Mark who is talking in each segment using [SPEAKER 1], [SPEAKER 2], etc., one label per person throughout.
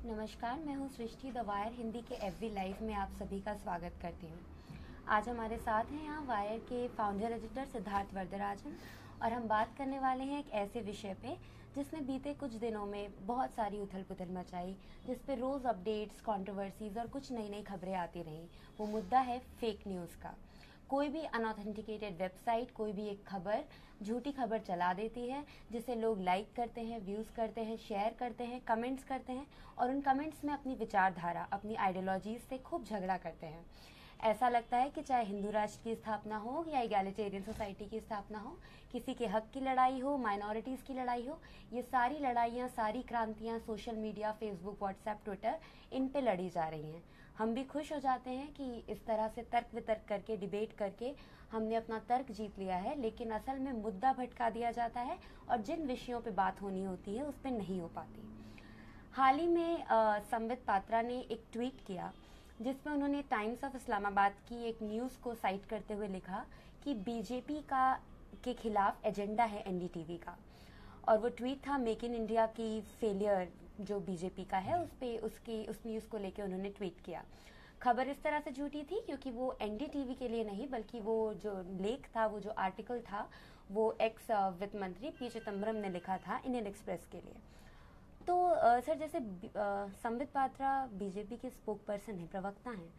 [SPEAKER 1] नमस्कार, मैं हूँ सृष्टि द वायर हिंदी के एफबी लाइव में आप सभी का स्वागत करती हूँ। आज हमारे साथ हैं यहाँ वायर के फाउंडर एडिटर सिद्धार्थ वरदराजन और हम बात करने वाले हैं एक ऐसे विषय पे जिसने बीते कुछ दिनों में बहुत सारी उथल पुथल मचाई, जिस पे रोज़ अपडेट्स, कंट्रोवर्सीज और कुछ नई नई खबरें आती रहीं। वो मुद्दा है फेक न्यूज़ का। कोई भी अनऑथेंटिकेटेड वेबसाइट कोई भी एक खबर, झूठी खबर चला देती है, जिसे लोग लाइक करते हैं, व्यूज़ करते हैं, शेयर करते हैं, कमेंट्स करते हैं और उन कमेंट्स में अपनी विचारधारा, अपनी आइडियोलॉजीज से खूब झगड़ा करते हैं। ऐसा लगता है कि चाहे हिंदू राष्ट्र की स्थापना हो या इगैलिटेरियन सोसाइटी की स्थापना हो, किसी के हक की लड़ाई हो, माइनॉरिटीज़ की लड़ाई हो, ये सारी लड़ाइयाँ, सारी क्रांतियाँ social media, Facebook, WhatsApp, Twitter, इन पे लड़ी जा रही हैं। हम भी खुश हो जाते हैं कि इस तरह से तर्क वितर्क करके, डिबेट करके हमने अपना तर्क जीत लिया है, लेकिन असल में मुद्दा भटका दिया जाता है और जिन विषयों पे बात होनी होती है उस पे नहीं हो पाती। हाल ही में संबित पात्रा ने एक ट्वीट किया जिसमें उन्होंने टाइम्स ऑफ इस्लामाबाद की एक न्यूज़ को साइट करते हुए लिखा कि बीजेपी के खिलाफ एजेंडा है एनडीटीवी का। और वो ट्वीट था मेक इन इंडिया की फेलियर जो बीजेपी का है उस न्यूज़ को लेके उन्होंने ट्वीट किया। खबर इस तरह से झूठी थी क्योंकि वो एनडीटीवी के लिए नहीं, बल्कि वो जो लेख था, वो जो आर्टिकल था, वो एक्स वित्त मंत्री पी चिदम्बरम ने लिखा था इंडियन एक्सप्रेस के लिए। तो सर, जैसे संबित पात्रा बीजेपी के स्पोक पर्सन है, प्रवक्ता हैं,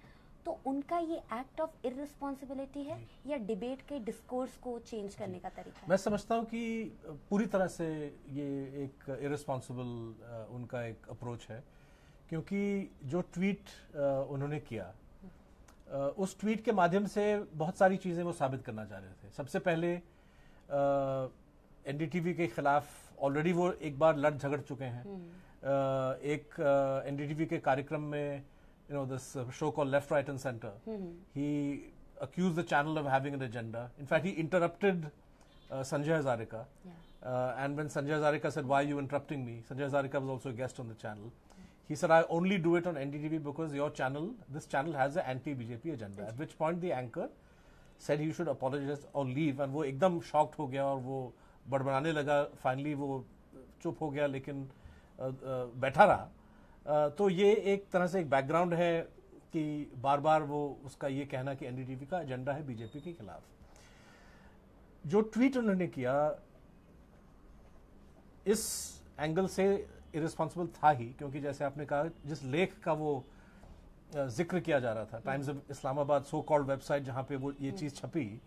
[SPEAKER 1] तो उनका ये एक्ट ऑफ इररिस्पॉन्सिबिलिटी है या डिबेट के डिस्कोर्स को चेंज करने का तरीका है?
[SPEAKER 2] मैं समझता हूँ कि पूरी तरह से ये एक इररिस्पॉन्सिबल उनका एक अप्रोच है, क्योंकि जो ट्वीट उन्होंने किया, उस ट्वीट के माध्यम से बहुत सारी चीज़ें वो साबित करना चाह रहे थे। सबसे पहले एनडीटीवी के खिलाफ ऑलरेडी वो एक बार लड़ झगड़ चुके हैं। एक एनडीटीवी के कार्यक्रम में, this show called Left, Right and Center, he accused the channel of having an agenda. In fact, he interrupted Sanjay Hazarika. And when Sanjay Hazarika said, "Why are you interrupting me?" Sanjay Hazarika was also a guest on the channel. He said, "I only do it on NDTV because this channel has an anti-BJP agenda." At which point the anchor said he should apologize or leave. And वो एकदम shocked हो गया और वो बड़बड़ाने लगा। Finally वो चुप हो गया, लेकिन बैठा रहा। तो ये एक तरह से एक बैकग्राउंड है कि बार बार वो उसका ये कहना कि एनडीटीवी का एजेंडा है बीजेपी के खिलाफ। जो ट्वीट उन्होंने किया इस एंगल से इररिस्पॉन्सिबल था ही, क्योंकि जैसे आपने कहा, जिस लेख का वो जिक्र किया जा रहा था, times of Islamabad so called website जहां पे वो ये चीज छपी,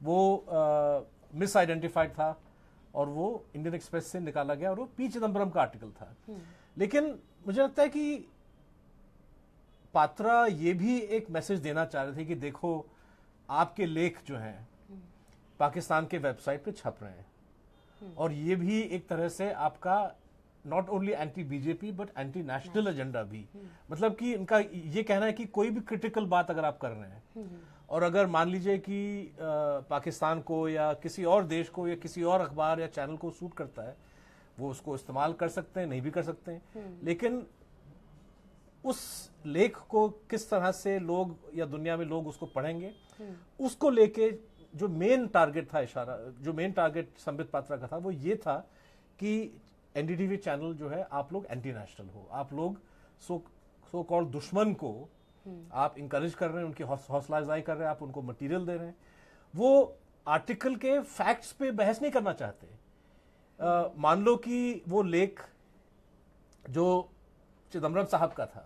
[SPEAKER 2] वो मिस आइडेंटिफाइड था और वो इंडियन एक्सप्रेस से निकाला गया और वो पी चिदम्बरम का आर्टिकल था। लेकिन मुझे लगता है कि पात्रा ये भी एक मैसेज देना चाह रहे थे कि देखो, आपके लेख जो हैं पाकिस्तान के वेबसाइट पे छप रहे हैं और ये भी एक तरह से आपका not only anti BJP but anti national agenda भी। मतलब कि इनका ये कहना है कि कोई भी क्रिटिकल बात अगर आप कर रहे हैं और अगर मान लीजिए कि पाकिस्तान को या किसी और देश को या किसी और अखबार या चैनल को सूट करता है, वो उसको इस्तेमाल कर सकते हैं, नहीं भी कर सकते हैं। लेकिन उस लेख को किस तरह से लोग या दुनिया में लोग उसको पढ़ेंगे, उसको लेके जो मेन टारगेट था, जो मेन टारगेट संबित पात्रा का था, वो ये था कि एनडीटीवी चैनल जो है, आप लोग एंटी नेशनल हो, आप लोग सो कॉल्ड दुश्मन को आप इंकरेज कर रहे हैं, उनकी हौसला अफजाई कर रहे हैं, आप उनको मटेरियल दे रहे हैं। वो आर्टिकल के फैक्ट्स पे बहस नहीं करना चाहते। मान लो कि वो लेख जो चिदम्बरम साहब का था,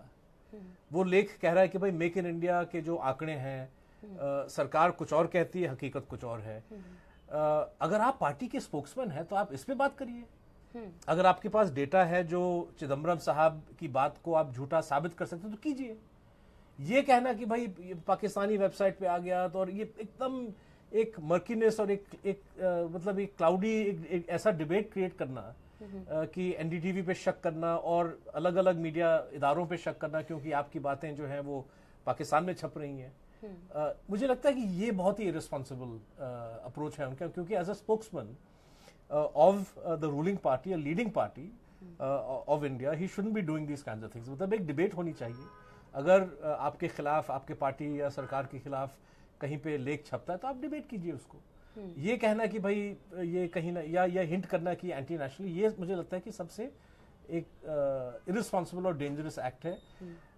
[SPEAKER 2] वो लेख कह रहा है कि भाई मेक इन इंडिया के जो आंकड़े हैं, सरकार कुछ और कहती है, हकीकत कुछ और है। अगर आप पार्टी के स्पोक्समैन हैं तो आप इस पे बात करिए। अगर आपके पास डेटा है जो चिदम्बरम साहब की बात को आप झूठा साबित कर सकते हैं तो कीजिए। ये कहना कि भाई पाकिस्तानी वेबसाइट पे आ गया तो, और ये एकदम एक मर्कीनेस और मतलब एक क्लाउडी एक ऐसा डिबेट क्रिएट करना कि एनडीटीवी पे शक करना और अलग अलग मीडिया इदारों पे शक करना क्योंकि आपकी बातें जो हैं वो पाकिस्तान में छप रही हैं। मुझे लगता है कि ये बहुत ही इररिस्पॉन्सिबल अप्रोच है उनका, क्योंकि as a spokesman of the ruling party, a leading party of India, he shouldn't be doing this kinds of things. मतलब एक डिबेट होनी चाहिए। अगर आपके खिलाफ, आपके पार्टी या सरकार के खिलाफ कहीं पे लेख छपता है तो आप डिबेट कीजिए उसको। ये कहना कि भाई ये कहीं ना या हिंट करना कि एंटी नेशनल, ये मुझे लगता है कि सबसे एक इररिस्पॉन्सिबल और डेंजरस एक्ट है।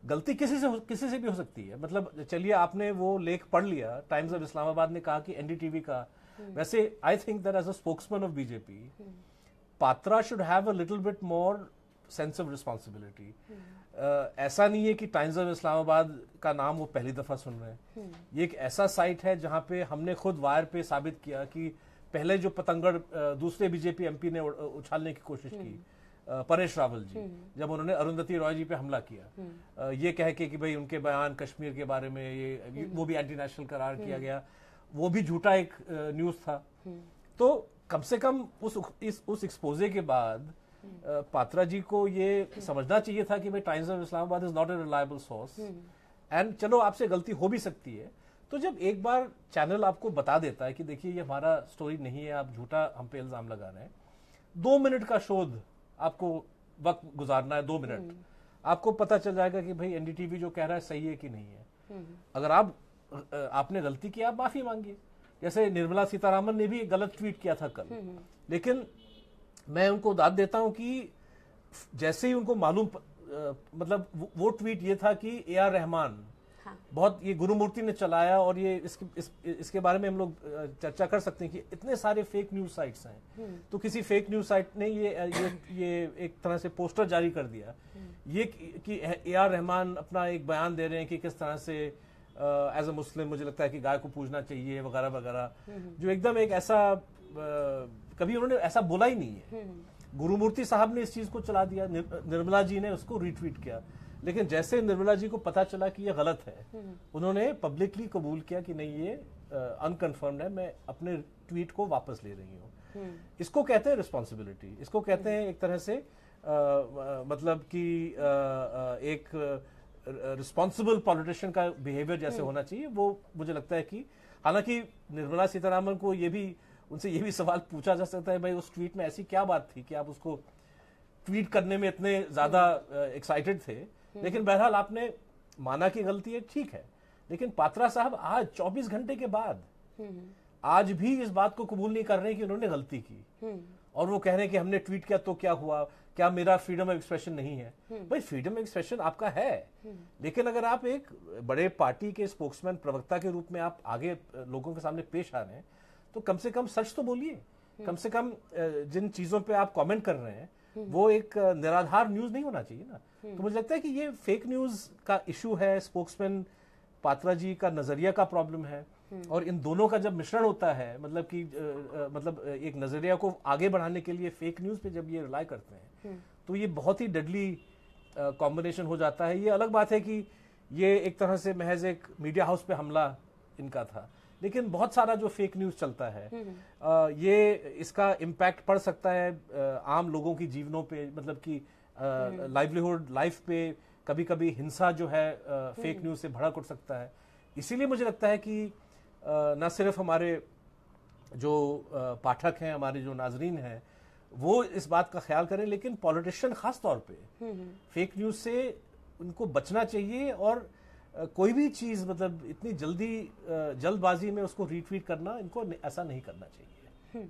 [SPEAKER 2] गलती किसी से भी हो सकती है। मतलब चलिए आपने वो लेख पढ़ लिया, टाइम्स ऑफ इस्लामाबाद ने कहा कि एनडीटीवी का, वैसे I think that as a spokesman of BJP Patra should have a little bit more sense of responsibility. ऐसा नहीं है कि टाइम्स ऑफ इस्लामाबाद का नाम वो पहली दफा सुन रहे हैं। ये एक ऐसा साइट है जहां पे हमने खुद वायर पे साबित किया कि पहले जो पतंगड़ दूसरे बीजेपी एमपी ने उछालने की कोशिश की, परेश रावल जी, जब उन्होंने अरुंधति रॉय जी पे हमला किया, ये कह के कि भाई उनके बयान कश्मीर के बारे में ये वो भी एंटी नेशनल करार किया गया, वो भी झूठा एक न्यूज था। तो कम से कम उस एक्सपोजे के बाद पात्रा जी को ये समझना चाहिए था कि भाई times of Islamabad is not a reliable source, and चलो आपसे गलती हो भी सकती है। तो जब एक बार चैनल आपको बता देता है कि देखिए ये हमारा स्टोरी नहीं है, आप झूठा हम पे इल्जाम लगा रहे हैं, 2 मिनट का शोध आपको वक्त गुजारना है, 2 मिनट, आपको पता चल जाएगा कि भाई एनडीटीवी जो कह रहा है सही है कि नहीं है। अगर आपने गलती की, आप माफी मांगिए। जैसे निर्मला सीतारामन ने भी गलत ट्वीट किया था कल, लेकिन मैं उनको दाद देता हूं कि जैसे ही उनको मालूम, मतलब वो ट्वीट ये था कि AR रहमान बहुत ये गुरुमूर्ति ने चलाया, और ये इसके बारे में हम लोग चर्चा कर सकते हैं कि इतने सारे फेक न्यूज साइट्स हैं। तो किसी फेक न्यूज साइट ने ये एक तरह से पोस्टर जारी कर दिया ये कि AR रहमान अपना एक बयान दे रहे हैं कि किस तरह से एज अ मुस्लिम मुझे लगता है कि गाय को पूजना चाहिए वगैरह वगैरह, जो एकदम एक ऐसा कभी उन्होंने ऐसा बोला ही नहीं है। गुरुमूर्ति साहब ने इस चीज को चला दिया, निर्मला जी ने उसको रीट्वीट किया, लेकिन जैसे निर्मला जी को पता चला कि ये गलत है, उन्होंने पब्लिकली कबूल किया कि नहीं ये अनकन्फर्म्ड है, मैं अपने ट्वीट को वापस ले रही हूँ। इसको कहते हैं रिस्पॉन्सिबिलिटी, इसको कहते हैं एक तरह से मतलब कि एक रिस्पॉन्सिबल पॉलिटिशियन का बिहेवियर जैसे होना चाहिए, वो मुझे लगता है कि हालांकि निर्मला सीतारामन को उनसे ये भी सवाल पूछा जा सकता है भाई उस ट्वीट में ऐसी क्या बात थी कि आप उसको ट्वीट करने में इतने ज्यादा एक्साइटेड थे। लेकिन बहरहाल आपने माना कि गलती है, ठीक है, लेकिन पात्रा साहब आज 24 घंटे के बाद आज भी इस बात को कबूल नहीं कर रहे कि उन्होंने गलती की, और वो कह रहे हैं कि हमने ट्वीट किया तो क्या हुआ, क्या मेरा फ्रीडम ऑफ एक्सप्रेशन नहीं है? भाई फ्रीडम ऑफ एक्सप्रेशन आपका है, लेकिन अगर आप एक बड़े पार्टी के स्पोक्समैन, प्रवक्ता के रूप में आप आगे लोगों के सामने पेश आ रहे हैं, तो कम से कम सच तो बोलिए। कम से कम जिन चीजों पे आप कमेंट कर रहे हैं वो एक निराधार न्यूज नहीं होना चाहिए ना। तो मुझे लगता है कि ये फेक न्यूज का इशू है, स्पोक्समैन पात्रा जी का नजरिया का प्रॉब्लम है, और इन दोनों का जब मिश्रण होता है, मतलब कि मतलब एक नजरिया को आगे बढ़ाने के लिए फेक न्यूज पे जब ये रिलाई करते हैं, तो ये बहुत ही डेडली कॉम्बिनेशन हो जाता है। ये अलग बात है कि ये एक तरह से महज एक मीडिया हाउस पे हमला इनका था, लेकिन बहुत सारा जो फेक न्यूज चलता है ये इसका इम्पैक्ट पड़ सकता है आम लोगों की जीवनों पे, मतलब कि लाइवलीहुड, लाइफ पे कभी कभी हिंसा जो है फेक न्यूज से भड़क उठ सकता है। इसीलिए मुझे लगता है कि न सिर्फ हमारे जो पाठक हैं, हमारे जो नाजरीन हैं, वो इस बात का ख्याल करें, लेकिन पॉलिटिशियन खास तौर पे फेक न्यूज से उनको बचना चाहिए, और कोई भी चीज मतलब इतनी जल्दबाजी में उसको रीट्वीट करना, इनको ऐसा नहीं करना चाहिए।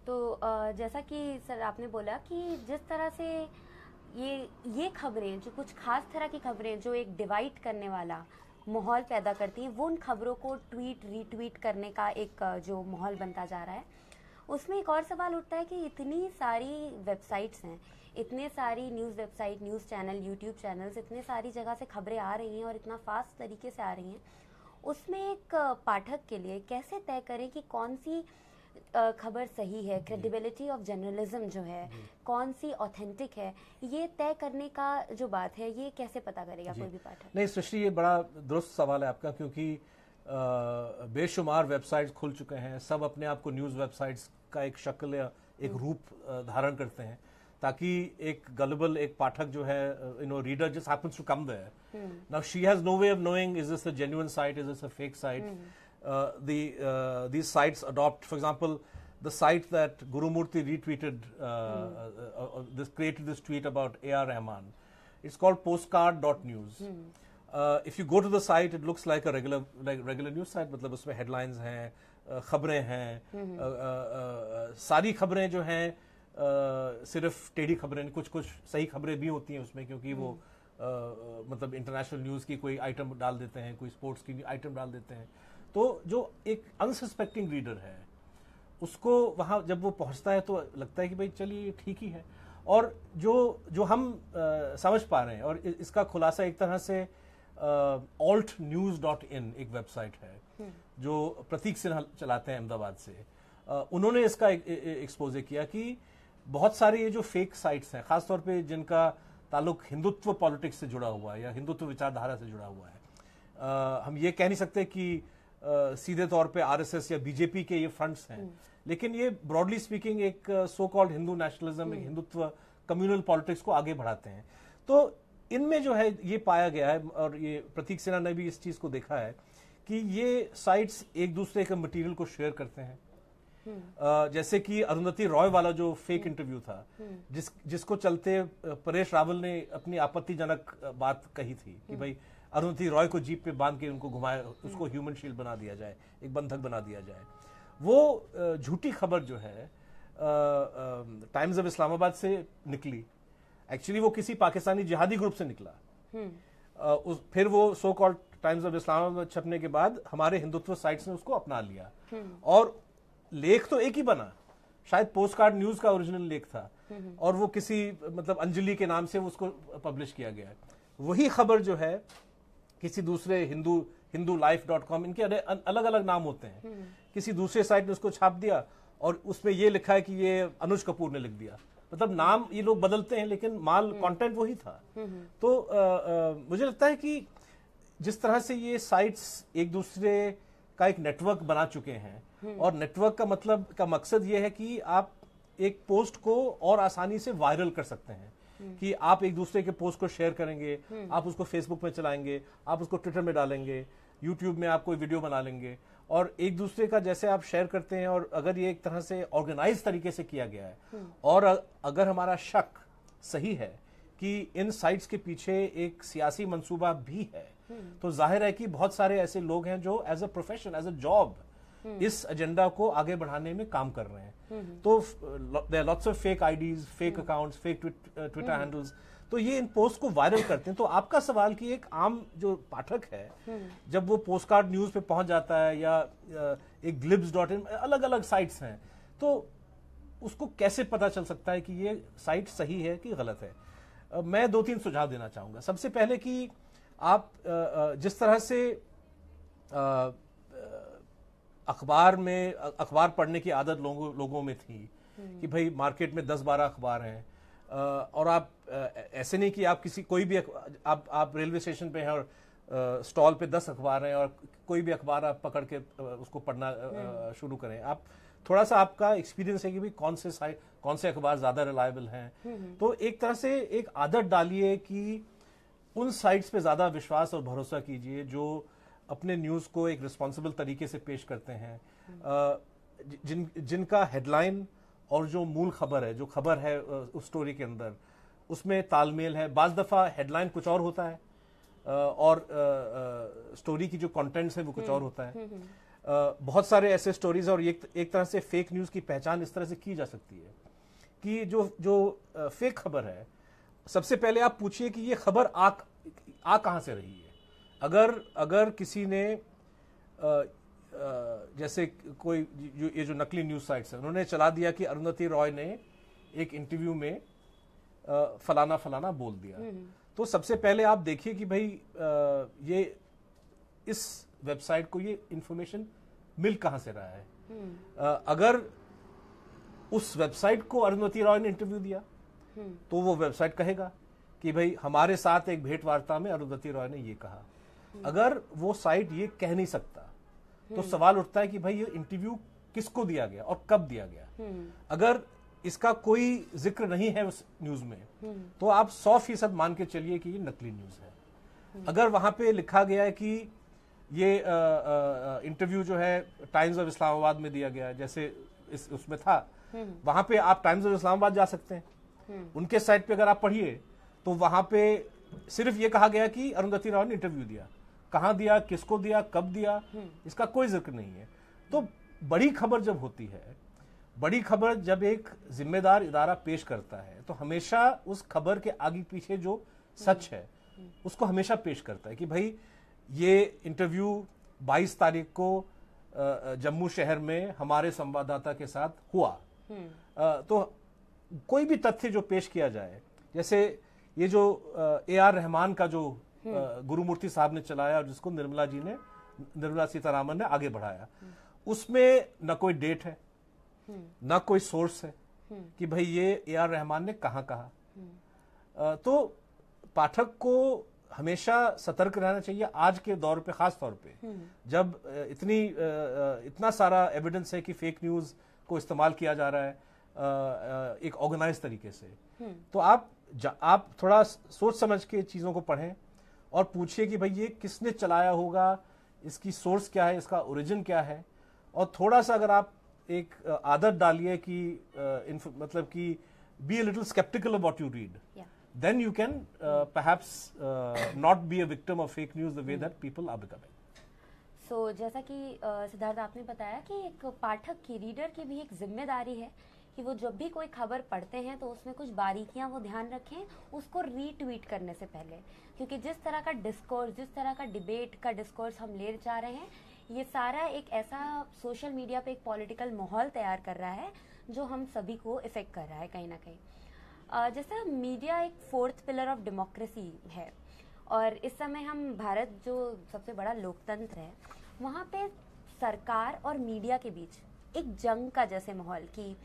[SPEAKER 1] तो जैसा कि सर आपने बोला कि जिस तरह से ये खबरें, जो कुछ खास तरह की खबरें जो एक डिवाइड करने वाला माहौल पैदा करती हैं, वो उन खबरों को ट्वीट रीट्वीट करने का एक जो माहौल बनता जा रहा है, उसमें एक और सवाल उठता है कि इतनी सारी वेबसाइट्स हैं, इतने सारी news website, news channel, YouTube channels, इतने सारी जगह से खबरें आ रही हैं और इतना फास्ट तरीके से आ रही हैं, उसमें एक पाठक के लिए कैसे तय करें कि कौन सी खबर सही है, क्रेडिबिलिटी ऑफ जर्नलिज्म जो है, कौन सी ऑथेंटिक है, ये तय करने का जो बात है, ये कैसे पता करेगा कोई भी पाठक?
[SPEAKER 2] नहीं सृष्टि, ये बड़ा दुरुस्त सवाल है आपका, क्योंकि बेशुमार वेबसाइट्स खुल चुके हैं, सब अपने आप को न्यूज़ वेबसाइट्स का एक शक्ल या एक रूप धारण करते हैं, ताकि एक गलबल एक पाठक जो है, reader just happens to come there. Now she has no way of knowing, is this a genuine site, is this a fake site? These sites adopt, for example, the site that Gurumurthy retweeted, created this tweet about AR Rahman. It's called postcard.news. If you go to the site, it looks like a regular news site. मतलब उसमें headlines हैं, खबरें हैं, सारी खबरें जो हैं सिर्फ टेढ़ी खबरें, कुछ कुछ सही खबरें भी होती हैं उसमें, क्योंकि वो मतलब इंटरनेशनल न्यूज़ की कोई आइटम डाल देते हैं, कोई स्पोर्ट्स की आइटम डाल देते हैं। तो जो एक अनसस्पेक्टिंग रीडर है उसको वहाँ जब वो पहुँचता है तो लगता है कि भाई चलिए ठीक ही है। और जो हम समझ पा रहे हैं, और इसका खुलासा एक तरह से altnews.in एक वेबसाइट है जो प्रतीक सिन्हा चलाते हैं अहमदाबाद से, उन्होंने इसका एक्सपोजे किया कि बहुत सारे ये जो फेक साइट्स हैं, खासतौर पे जिनका ताल्लुक हिंदुत्व पॉलिटिक्स से जुड़ा हुआ है या हिंदुत्व विचारधारा से जुड़ा हुआ है, हम ये कह नहीं सकते कि सीधे तौर पे आरएसएस या बीजेपी के ये फ्रंट्स हैं, लेकिन ये ब्रॉडली स्पीकिंग एक सो कॉल्ड हिंदू नेशनलिज्म, एक हिंदुत्व कम्युनल पॉलिटिक्स को आगे बढ़ाते हैं। तो इनमें जो है ये पाया गया है, और ये प्रतीक सिन्हा ने भी इस चीज को देखा है कि ये साइट्स एक दूसरे के मटेरियल को शेयर करते हैं। जैसे कि अरुंधति रॉय वाला जो फेक इंटरव्यू था, जिसको चलते परेश रावल ने अपनी आपत्तिजनक बात कही थी कि भाई अरुंधति रॉय को जीप पे बांध के उनको घुमाए, उसको ह्यूमन शील्ड बना दिया जाए, एक बंधक बना दिया जाए। वो झूठी खबर जो है टाइम्स ऑफ इस्लामाबाद से निकली, एक्चुअली वो किसी पाकिस्तानी जिहादी ग्रुप से निकला। फिर वो so called times of Islamabad छपने के बाद हमारे हिंदुत्व साइट्स ने उसको अपना लिया, और लेख तो एक ही बना, शायद पोस्ट कार्ड न्यूज का ओरिजिनल लेख था, और वो किसी मतलब अंजलि के नाम से उसको पब्लिश किया गया है। वही खबर जो है किसी दूसरे hindulife.com, इनके अलग अलग नाम होते हैं, किसी दूसरे साइट ने उसको छाप दिया और उसमें ये लिखा है कि ये अनुज कपूर ने लिख दिया। मतलब नाम ये लोग बदलते हैं लेकिन माल कंटेंट वही था। तो मुझे लगता है कि जिस तरह से ये साइट्स एक दूसरे का एक नेटवर्क बना चुके हैं, और नेटवर्क का मतलब का मकसद ये है कि आप एक पोस्ट को और आसानी से वायरल कर सकते हैं, कि आप एक दूसरे के पोस्ट को शेयर करेंगे, आप उसको फेसबुक में चलाएंगे, आप उसको ट्विटर में डालेंगे, यूट्यूब में आप कोई वीडियो बना लेंगे, और एक दूसरे का जैसे आप शेयर करते हैं, और अगर ये एक तरह से ऑर्गेनाइज तरीके से किया गया है, और अगर हमारा शक सही है कि इन साइट्स के पीछे एक सियासी मंसूबा भी है, तो जाहिर है कि बहुत सारे ऐसे लोग हैं जो as a profession, as a job इस एजेंडा को आगे बढ़ाने में काम कर रहे हैं। तो there are lots of fake IDs, fake accounts, fake Twitter handles, तो ये इन पोस्ट को वायरल करते हैं। तो आपका सवाल कि एक आम जो पाठक है, जब वो पोस्ट कार्ड न्यूज पे पहुंच जाता है या एक glibs.in, अलग अलग साइट्स हैं, तो उसको कैसे पता चल सकता है कि ये साइट सही है कि गलत है? मैं 2-3 सुझाव देना चाहूंगा। सबसे पहले कि आप जिस तरह से अखबार पढ़ने की आदत लोगों में थी कि भाई मार्केट में 10-12 अखबार हैं, और आप ऐसे नहीं कि आप कोई भी आप रेलवे स्टेशन पे हैं और स्टॉल पे 10 अखबार हैं और कोई भी अखबार आप पकड़ के उसको पढ़ना शुरू करें। आप थोड़ा सा आपका एक्सपीरियंस है कि भाई कौन से अखबार ज्यादा रिलायबल हैं। तो एक तरह से एक आदत डालिए कि उन साइट्स पे ज्यादा विश्वास और भरोसा कीजिए जो अपने न्यूज को एक रिस्पॉन्सिबल तरीके से पेश करते हैं, जिनका हेडलाइन और जो मूल खबर है, जो खबर है उस स्टोरी के अंदर, उसमें तालमेल है। बाज दफा हेडलाइन कुछ और होता है और स्टोरी की जो कंटेंट्स है वो कुछ और होता है। बहुत सारे ऐसे स्टोरीज, और एक तरह से फेक न्यूज की पहचान इस तरह से की जा सकती है कि जो फेक खबर है, सबसे पहले आप पूछिए कि ये खबर आ कहां से रही है। अगर किसी ने जैसे कोई ये जो नकली न्यूज साइट्स है, उन्होंने चला दिया कि अरुंधति रॉय ने एक इंटरव्यू में फलाना फलाना बोल दिया, तो सबसे पहले आप देखिए कि भाई ये इस वेबसाइट को ये इंफॉर्मेशन मिल कहां से रहा है। अगर उस वेबसाइट को अरुंधति रॉय ने इंटरव्यू दिया तो वो वेबसाइट कहेगा कि भाई हमारे साथ एक भेंट वार्ता में अरुंधति रॉय ने ये कहा। अगर वो साइट ये कह नहीं सकता तो सवाल उठता है कि भाई ये इंटरव्यू किसको दिया गया और कब दिया गया। अगर इसका कोई जिक्र नहीं है उस न्यूज में, तो आप 100% मान के चलिए कि ये नकली न्यूज है। अगर वहां पे लिखा गया है कि ये इंटरव्यू जो है टाइम्स ऑफ इस्लामाबाद में दिया गया, जैसे उसमें था, वहां पे आप टाइम्स ऑफ इस्लामाबाद जा सकते हैं, उनके साइट पे अगर आप पढ़िए तो वहां पे सिर्फ ये कहा गया कि अरुंधति रॉय ने इंटरव्यू दिया। कहां दिया, किसको दिया, कब दिया, इसका कोई जिक्र नहीं है। तो बड़ी खबर जब होती है, बड़ी खबर जब एक जिम्मेदार इदारा पेश करता है तो हमेशा उस खबर के आगे पीछे जो सच है उसको हमेशा पेश करता है कि भाई ये इंटरव्यू 22 तारीख को जम्मू शहर में हमारे संवाददाता के साथ हुआ। तो कोई भी तथ्य जो पेश किया जाए, जैसे ये जो AR रहमान का जो गुरुमूर्ति साहब ने चलाया और जिसको निर्मला सीतारामन ने आगे बढ़ाया, उसमें न कोई डेट है न कोई सोर्स है कि भाई ये AR रहमान ने कहां कहा। तो पाठक को हमेशा सतर्क रहना चाहिए आज के दौर पे, खास तौर पे जब इतना सारा एविडेंस है कि फेक न्यूज को इस्तेमाल किया जा रहा है एक ऑर्गेनाइज तरीके से। तो आप थोड़ा सोच समझ के चीजों को पढ़ें और पूछिए कि भाई ये किसने चलाया होगा, इसकी सोर्स क्या है, इसका ओरिजिन क्या है, और थोड़ा सा अगर आप एक आदत डालिए कि मतलब कि be a little skeptical about you read, then you can perhaps not be a victim of fake news the way that people are becoming.
[SPEAKER 1] So जैसा कि सिद्धार्थ आपने बताया कि एक पाठक की, रीडर की भी एक जिम्मेदारी है कि वो जब भी कोई खबर पढ़ते हैं तो उसमें कुछ बारीकियां वो ध्यान रखें उसको रीट्वीट करने से पहले, क्योंकि जिस तरह का डिस्कोर्स, जिस तरह का डिबेट का डिस्कोर्स हम ले जा रहे हैं, ये सारा एक ऐसा सोशल मीडिया पे एक पॉलिटिकल माहौल तैयार कर रहा है जो हम सभी को इफेक्ट कर रहा है कहीं ना कहीं। जैसा मीडिया एक फोर्थ पिलर ऑफ डेमोक्रेसी है और इस समय हम भारत जो सबसे बड़ा लोकतंत्र है वहाँ पे सरकार और मीडिया के बीच एक जंग का जैसे माहौल, कि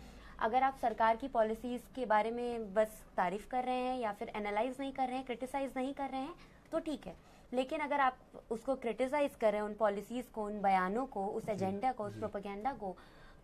[SPEAKER 1] अगर आप सरकार की पॉलिसीज के बारे में बस तारीफ कर रहे हैं या फिर एनालाइज नहीं कर रहे हैं, क्रिटिसाइज नहीं कर रहे हैं तो ठीक है, लेकिन अगर आप उसको क्रिटिसाइज कर रहे हैं, उन पॉलिसीज को, उन बयानों को, उस एजेंडा को, उस प्रोपेगेंडा को,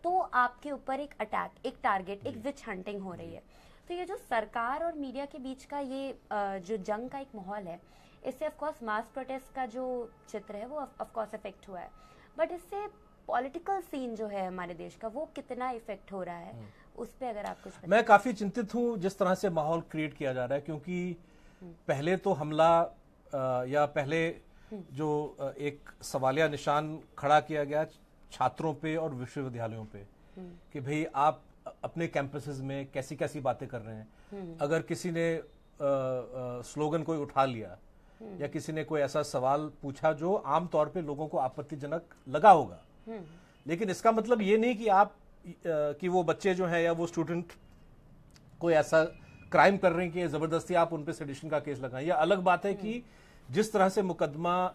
[SPEAKER 1] तो आपके ऊपर एक अटैक, एक टारगेट, एक विच हंटिंग हो रही है। तो ये जो सरकार और मीडिया के बीच का ये जो जंग का एक माहौल है, इससे ऑफ कोर्स मास प्रोटेस्ट का जो चित्र है वो ऑफ कोर्स इफेक्ट हुआ है, बट इससे पॉलिटिकल सीन जो है हमारे देश का वो कितना इफेक्ट हो रहा है, उस पे अगर आप कुछ बताएं।
[SPEAKER 2] मैं काफी चिंतित हूं जिस तरह से माहौल क्रिएट किया जा रहा है, क्योंकि पहले तो हमला या पहले जो एक सवालिया निशान खड़ा किया गया छात्रों पे और विश्वविद्यालयों पे कि भाई आप अपने कैंपसेस में कैसी कैसी बातें कर रहे हैं। अगर किसी ने स्लोगन कोई उठा लिया या किसी ने कोई ऐसा सवाल पूछा जो आमतौर पे लोगों को आपत्तिजनक लगा होगा, लेकिन इसका मतलब ये नहीं कि आप कि वो बच्चे जो हैं या वो स्टूडेंट कोई ऐसा क्राइम कर रहे हैं कि जबरदस्ती आप उन पे सेडिशन का केस लगाएं। यह अलग बात है कि जिस तरह से मुकदमा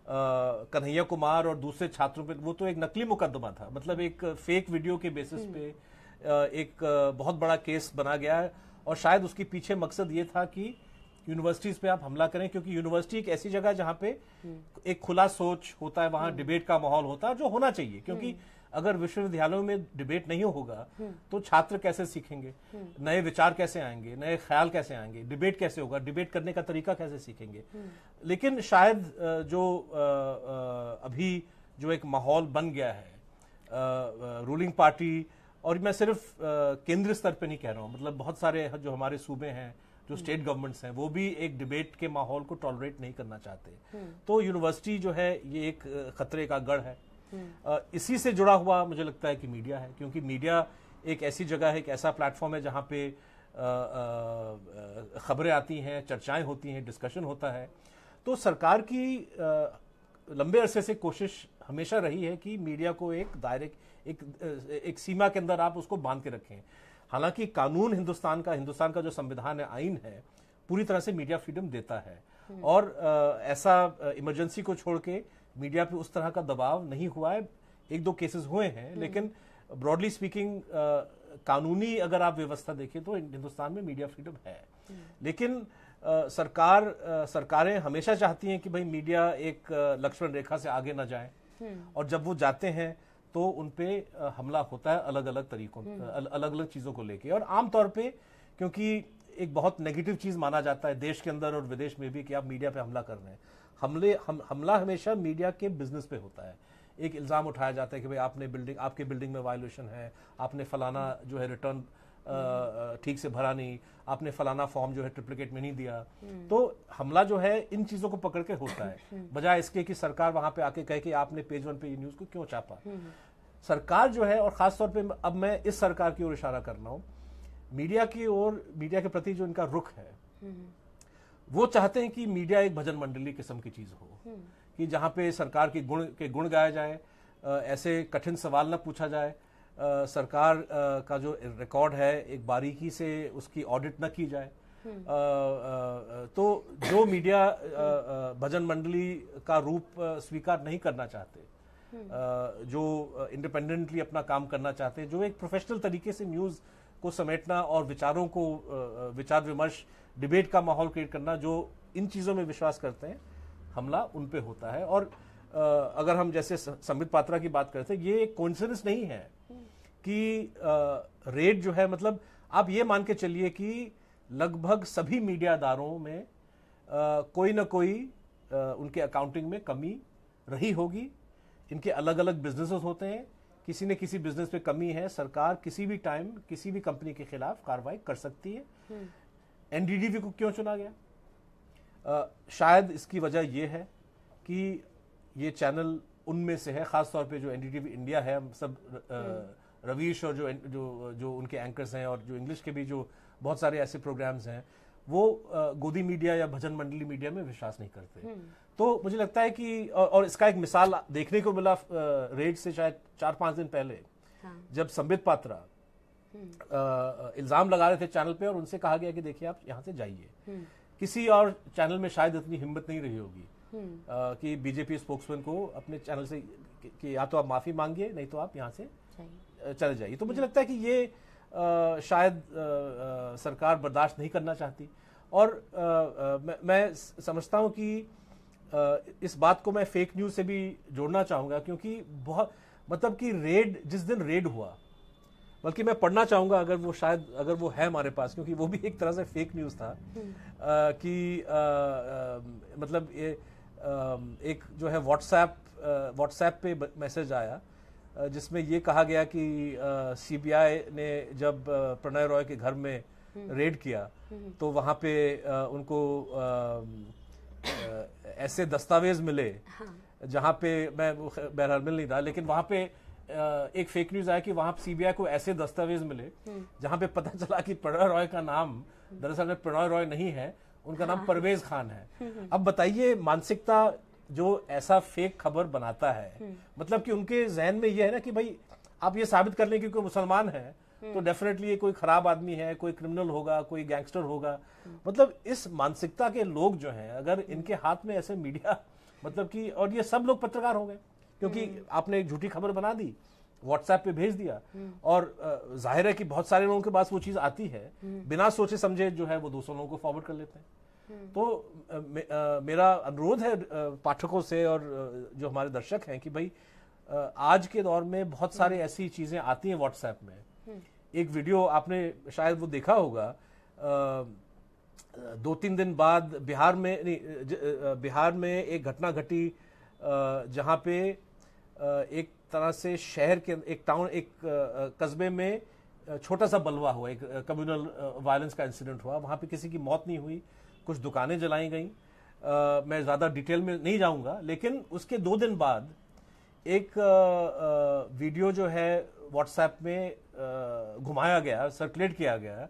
[SPEAKER 2] कन्हैया कुमार और दूसरे छात्रों पे, वो तो एक नकली मुकदमा था, मतलब एक फेक वीडियो के बेसिस पे एक बहुत बड़ा केस बना गया है और शायद उसके पीछे मकसद ये था कि यूनिवर्सिटीज पे आप हमला करें, क्योंकि यूनिवर्सिटी एक ऐसी जगह जहां पे एक खुला सोच होता है, वहां डिबेट का माहौल होता है जो होना चाहिए, क्योंकि अगर विश्वविद्यालयों में डिबेट नहीं होगा तो छात्र कैसे सीखेंगे, नए विचार कैसे आएंगे, नए ख्याल कैसे आएंगे, डिबेट कैसे होगा, डिबेट करने का तरीका कैसे सीखेंगे। लेकिन शायद जो अभी जो एक माहौल बन गया है रूलिंग पार्टी, और मैं सिर्फ केंद्रीय स्तर पे नहीं कह रहा हूं, मतलब बहुत सारे जो हमारे सूबे हैं, जो स्टेट गवर्नमेंट्स हैं, वो भी एक डिबेट के माहौल को टॉलरेट नहीं करना चाहते। तो यूनिवर्सिटी जो है ये एक खतरे का गढ़ है। इसी से जुड़ा हुआ मुझे लगता है कि मीडिया है, क्योंकि मीडिया एक ऐसी जगह है, एक ऐसा प्लेटफॉर्म है जहां पे खबरें आती हैं, चर्चाएं होती हैं, डिस्कशन होता है। तो सरकार की लंबे अरसे से कोशिश हमेशा रही है कि मीडिया को एक दायरे, एक सीमा के अंदर आप उसको बांध के रखें। हालांकि कानून हिंदुस्तान का जो संविधान है, आईन है, पूरी तरह से मीडिया फ्रीडम देता है, और ऐसा इमरजेंसी को छोड़ के मीडिया पे उस तरह का दबाव नहीं हुआ है। एक दो केसेस हुए हैं, लेकिन ब्रॉडली स्पीकिंग कानूनी अगर आप व्यवस्था देखें तो हिंदुस्तान में मीडिया फ्रीडम है। लेकिन सरकारें हमेशा चाहती हैं कि भाई मीडिया एक लक्ष्मण रेखा से आगे न जाए, और जब वो जाते हैं तो उनपे हमला होता है अलग अलग तरीकों, अलग अलग चीजों को लेके। और आमतौर पे क्योंकि एक बहुत नेगेटिव चीज माना जाता है देश के अंदर और विदेश में भी कि आप मीडिया पे हमला कर रहे हैं, हमला हमेशा मीडिया के बिजनेस पे होता है। एक इल्जाम उठाया जाता है कि भाई आपके बिल्डिंग में वायलेशन है, आपने फलाना जो है रिटर्न ठीक से भरा नहीं, आपने फलाना फॉर्म जो है ट्रिप्लिकेट में नहीं दिया। तो हमला जो है इन चीजों को पकड़ के होता है, बजाय इसके कि सरकार वहां पे आके कहे कि आपने पेज 1 पे ये न्यूज को क्यों छापा। सरकार जो है, और खासतौर पे अब मैं इस सरकार की ओर इशारा कर रहा हूँ, मीडिया की ओर, मीडिया के प्रति जो इनका रुख है, वो चाहते हैं कि मीडिया एक भजन मंडली किस्म की चीज हो, कि जहां पे सरकार के गुण गाए जाए, ऐसे कठिन सवाल ना पूछा जाए, सरकार का जो रिकॉर्ड है एक बारीकी से उसकी ऑडिट न की जाए। तो जो मीडिया भजन मंडली का रूप स्वीकार नहीं करना चाहते, जो इंडिपेंडेंटली अपना काम करना चाहते हैं, जो एक प्रोफेशनल तरीके से न्यूज को समेटना और विचारों को, विचार विमर्श, डिबेट का माहौल क्रिएट करना, जो इन चीजों में विश्वास करते हैं, हमला उन पे होता है। और अगर हम जैसे संबित पात्रा की बात करते हैं, ये एक कोइंसिडेंस नहीं है कि रेड जो है, मतलब आप ये मान के चलिए कि लगभग सभी मीडियादारों में कोई ना कोई उनके अकाउंटिंग में कमी रही होगी। इनके अलग अलग बिजनेसेस होते हैं, किसी न किसी बिजनेस पे कमी है, सरकार किसी भी टाइम किसी भी कंपनी के खिलाफ कार्रवाई कर सकती है। एनडीटीवी को क्यों चुना गया? शायद इसकी वजह यह है कि ये चैनल उनमें से है, खासतौर पे जो एनडीटीवी इंडिया है, हम सब रवीश और जो उनके एंकर्स हैं, और जो इंग्लिश के भी जो बहुत सारे ऐसे प्रोग्राम्स हैं, वो गोदी मीडिया या भजन मंडली मीडिया में विश्वास नहीं करते। तो मुझे लगता है कि, और इसका एक मिसाल देखने को मिला रेड से शायद 4-5 दिन पहले, जब संबित पात्रा इल्जाम लगा रहे थे चैनल पे, और उनसे कहा गया कि देखिए आप यहाँ से जाइए। किसी और चैनल में शायद इतनी हिम्मत नहीं रही होगी कि बीजेपी स्पोक्समैन को अपने चैनल से कि या तो आप माफी मांगिए, नहीं तो आप यहाँ से चले जाइए। तो मुझे लगता है कि ये शायद सरकार बर्दाश्त नहीं करना चाहती। और मैं समझता हूं कि इस बात को मैं फेक न्यूज से भी जोड़ना चाहूंगा, क्योंकि बहुत, मतलब कि रेड, जिस दिन रेड हुआ, बल्कि मैं पढ़ना चाहूंगा, अगर वो शायद, अगर वो है हमारे पास, क्योंकि वो भी एक तरह से फेक न्यूज था, कि मतलब ये एक जो है व्हाट्सएप पे मैसेज आया, जिसमें ये कहा गया कि सीबीआई ने जब प्रणय रॉय के घर में रेड किया, तो वहां पे उनको ऐसे दस्तावेज मिले, जहां पे, मैं बहरहाल मिल नहीं रहा, लेकिन वहां पे एक फेक न्यूज आया कि वहां सीबीआई को ऐसे दस्तावेज मिले जहां पे पता चला कि प्रणय रॉय का नाम दरअसल में प्रणय रॉय नहीं है, उनका नाम परवेज खान है। अब बताइए मानसिकता जो ऐसा फेक खबर बनाता है, मतलब कि उनके जहन में यह है ना कि भाई आप ये साबित कर लें कि कोई मुसलमान है तो डेफिनेटली ये कोई खराब आदमी है, कोई क्रिमिनल होगा, कोई गैंगस्टर होगा। मतलब इस मानसिकता के लोग जो हैं, अगर इनके हाथ में ऐसे मीडिया, मतलब कि, और ये सब लोग पत्रकार हो गए, क्योंकि आपने एक झूठी खबर बना दी, व्हाट्सएप पे भेज दिया, और जाहिर है कि बहुत सारे लोगों के पास वो चीज आती है, बिना सोचे समझे जो है वो 200 लोगों को फॉरवर्ड कर लेते हैं। तो मेरा अनुरोध है पाठकों से और जो हमारे दर्शक हैं कि भाई आज के दौर में बहुत सारे ऐसी चीजें आती हैं व्हाट्सएप में। एक वीडियो आपने शायद वो देखा होगा, 2-3 दिन बाद बिहार में एक घटना घटी, जहां पे एक तरह से शहर के एक टाउन, एक कस्बे में छोटा सा बलवा हुआ, एक कम्युनल वायलेंस का इंसिडेंट हुआ। वहां पे किसी की मौत नहीं हुई, कुछ दुकानें जलाई गई। मैं ज्यादा डिटेल में नहीं जाऊंगा, लेकिन उसके 2 दिन बाद एक वीडियो जो है व्हाट्सएप में घुमाया गया, सर्कुलेट किया गया,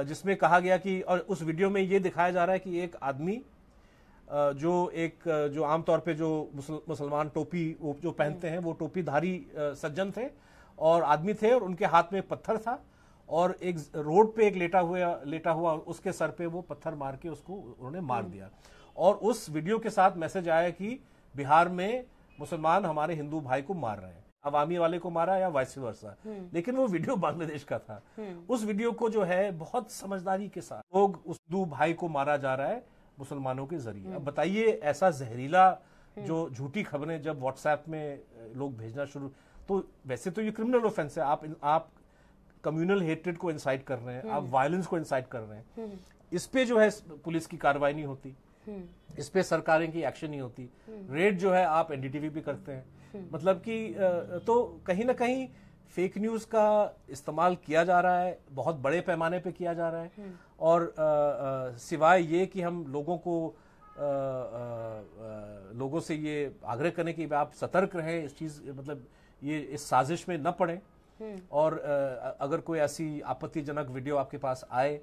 [SPEAKER 2] जिसमें कहा गया कि, और उस वीडियो में ये दिखाया जा रहा है कि एक आदमी जो आमतौर पे जो मुसलमान टोपी जो पहनते हैं, वो टोपीधारी सज्जन थे और आदमी थे, और उनके हाथ में पत्थर था, और एक रोड पे एक लेटा हुआ उसके सर पे वो पत्थर मार के उसको उन्होंने मार दिया। और उस वीडियो के साथ मैसेज आया कि बिहार में मुसलमान हमारे हिंदू भाई को मार रहे हैं, अवामी वाले को मारा या वाइस वर्सा। लेकिन वो वीडियो बांग्लादेश का था। उस वीडियो को जो है बहुत समझदारी के साथ लोग, उस हिंदू भाई को मारा जा रहा है मुसलमानों के जरिए। अब बताइए ऐसा जहरीला जो झूठी खबरें जब व्हाट्सएप में लोग भेजना शुरू, तो वैसे तो ये क्रिमिनल ऑफेंस है, आप कम्युनल हेट्रेड को इंसाइट कर रहे हैं, आप वायलेंस को इंसाइट कर रहे हैं। इस पे जो है पुलिस की कार्रवाई नहीं होती, इस पे सरकारें की एक्शन नहीं होती। रेड जो है आप एनडीटीवी पे करते हैं। मतलब कि तो कहीं ना कहीं फेक न्यूज का इस्तेमाल किया जा रहा है, बहुत बड़े पैमाने पे किया जा रहा है। और सिवाय ये कि हम लोगों से ये आग्रह करें कि आप सतर्क रहें इस चीज, मतलब ये इस साजिश में न पड़े, और अगर कोई ऐसी आपत्तिजनक वीडियो आपके पास आए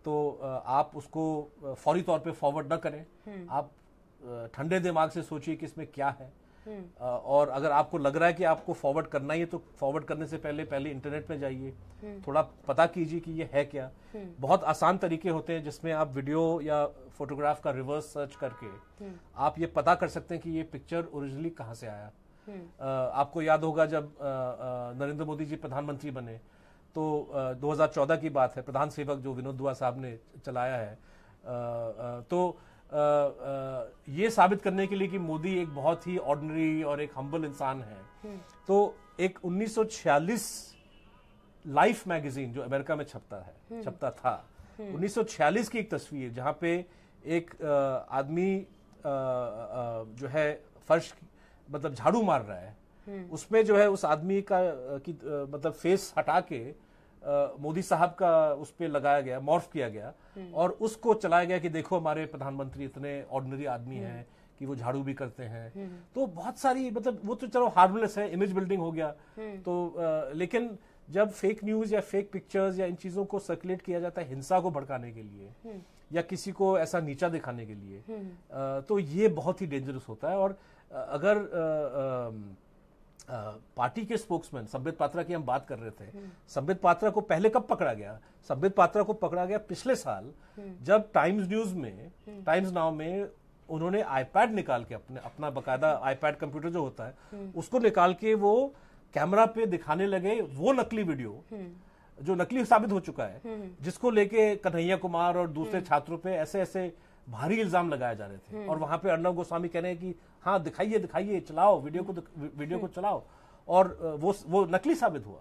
[SPEAKER 2] तो आप उसको फौरी तौर पे फॉरवर्ड न करें। आप ठंडे दिमाग से सोचिए कि इसमें क्या है, और अगर आपको लग रहा है कि आपको फॉरवर्ड करना ही है तो फॉरवर्ड करने से पहले इंटरनेट में जाइए, थोड़ा पता कीजिए कि ये है क्या। बहुत आसान तरीके होते हैं जिसमें आप वीडियो या फोटोग्राफ का रिवर्स सर्च करके आप ये पता कर सकते हैं कि ये पिक्चर ओरिजिनली कहाँ से आया। आपको याद होगा जब नरेंद्र मोदी जी प्रधानमंत्री बने तो 2014 की बात है, प्रधान सेवक जो विनोद दुआ साहब ने चलाया है, तो ये साबित करने के लिए कि मोदी एक बहुत ही ऑर्डिनरी और एक हम्बल इंसान है, तो एक 1946 लाइफ मैगजीन जो अमेरिका में छपता था 1946 की एक तस्वीर जहां पे एक आदमी जो है फर्श मतलब झाड़ू मार रहा है, उसमें जो है उस आदमी का मतलब फेस हटा के मोदी साहब का उस पे लगाया गया, मॉर्फ किया गया और उसको चलाया गया कि देखो हमारे प्रधानमंत्री इतने ऑर्डिनरी आदमी हैं कि वो झाड़ू भी करते हैं। तो बहुत सारी मतलब वो तो चलो हार्मलेस है, इमेज बिल्डिंग हो गया, तो लेकिन जब फेक न्यूज या फेक पिक्चर्स या इन चीजों को सर्कुलेट किया जाता है हिंसा को भड़काने के लिए या किसी को ऐसा नीचा दिखाने के लिए, तो ये बहुत ही डेंजरस होता है। और अगर पार्टी के स्पोक्समैन संबित पात्रा की हम बात कर रहे थे, संबित पात्रा को पहले कब पकड़ा गया? संबित पात्रा को पकड़ा गया पिछले साल जब टाइम्स नाउ में उन्होंने आईपैड निकाल के अपना बकायदा आईपैड कंप्यूटर जो होता है उसको निकाल के वो कैमरा पे दिखाने लगे वो नकली वीडियो जो नकली साबित हो चुका है, जिसको लेके कन्हैया कुमार और दूसरे छात्रों पे ऐसे ऐसे भारी इल्जाम लगाए जा रहे थे। और वहां पे अर्णव गोस्वामी कह रहे हैं कि हाँ दिखाइए चलाओ वीडियो को चलाओ, और वो नकली साबित हुआ।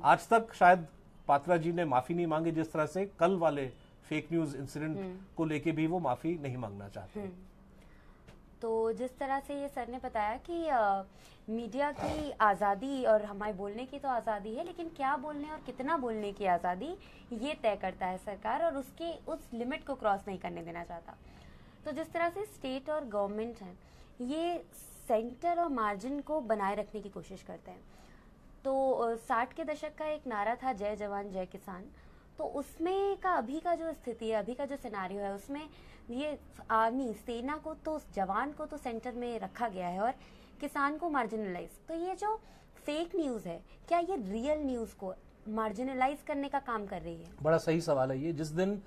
[SPEAKER 2] आज तक शायद पात्रा जी ने माफी नहीं मांगी, जिस तरह से कल वाले फेक न्यूज इंसिडेंट को लेके भी वो माफी नहीं मांगना चाहते।
[SPEAKER 1] तो जिस तरह से ये सर ने बताया कि मीडिया की आज़ादी और हमारे बोलने की तो आज़ादी है, लेकिन क्या बोलने और कितना बोलने की आज़ादी ये तय करता है सरकार, और उस लिमिट को क्रॉस नहीं करने देना चाहता। तो जिस तरह से स्टेट और गवर्नमेंट है ये सेंटर और मार्जिन को बनाए रखने की कोशिश करते हैं। तो 60 के दशक का एक नारा था जय जवान जय किसान, तो उसमें का अभी का जो स्थिति है, अभी का जो सिनारियो है, उसमें ये आर्मी सेना को तो जवान को तो सेंटर में रखा गया है और किसान को मार्जिनलाइज। तो ये जो फेक न्यूज है क्या ये रियल न्यूज को मार्जिनलाइज करने का काम कर रही है?
[SPEAKER 2] बड़ा सही सवाल है ये। जिस दिन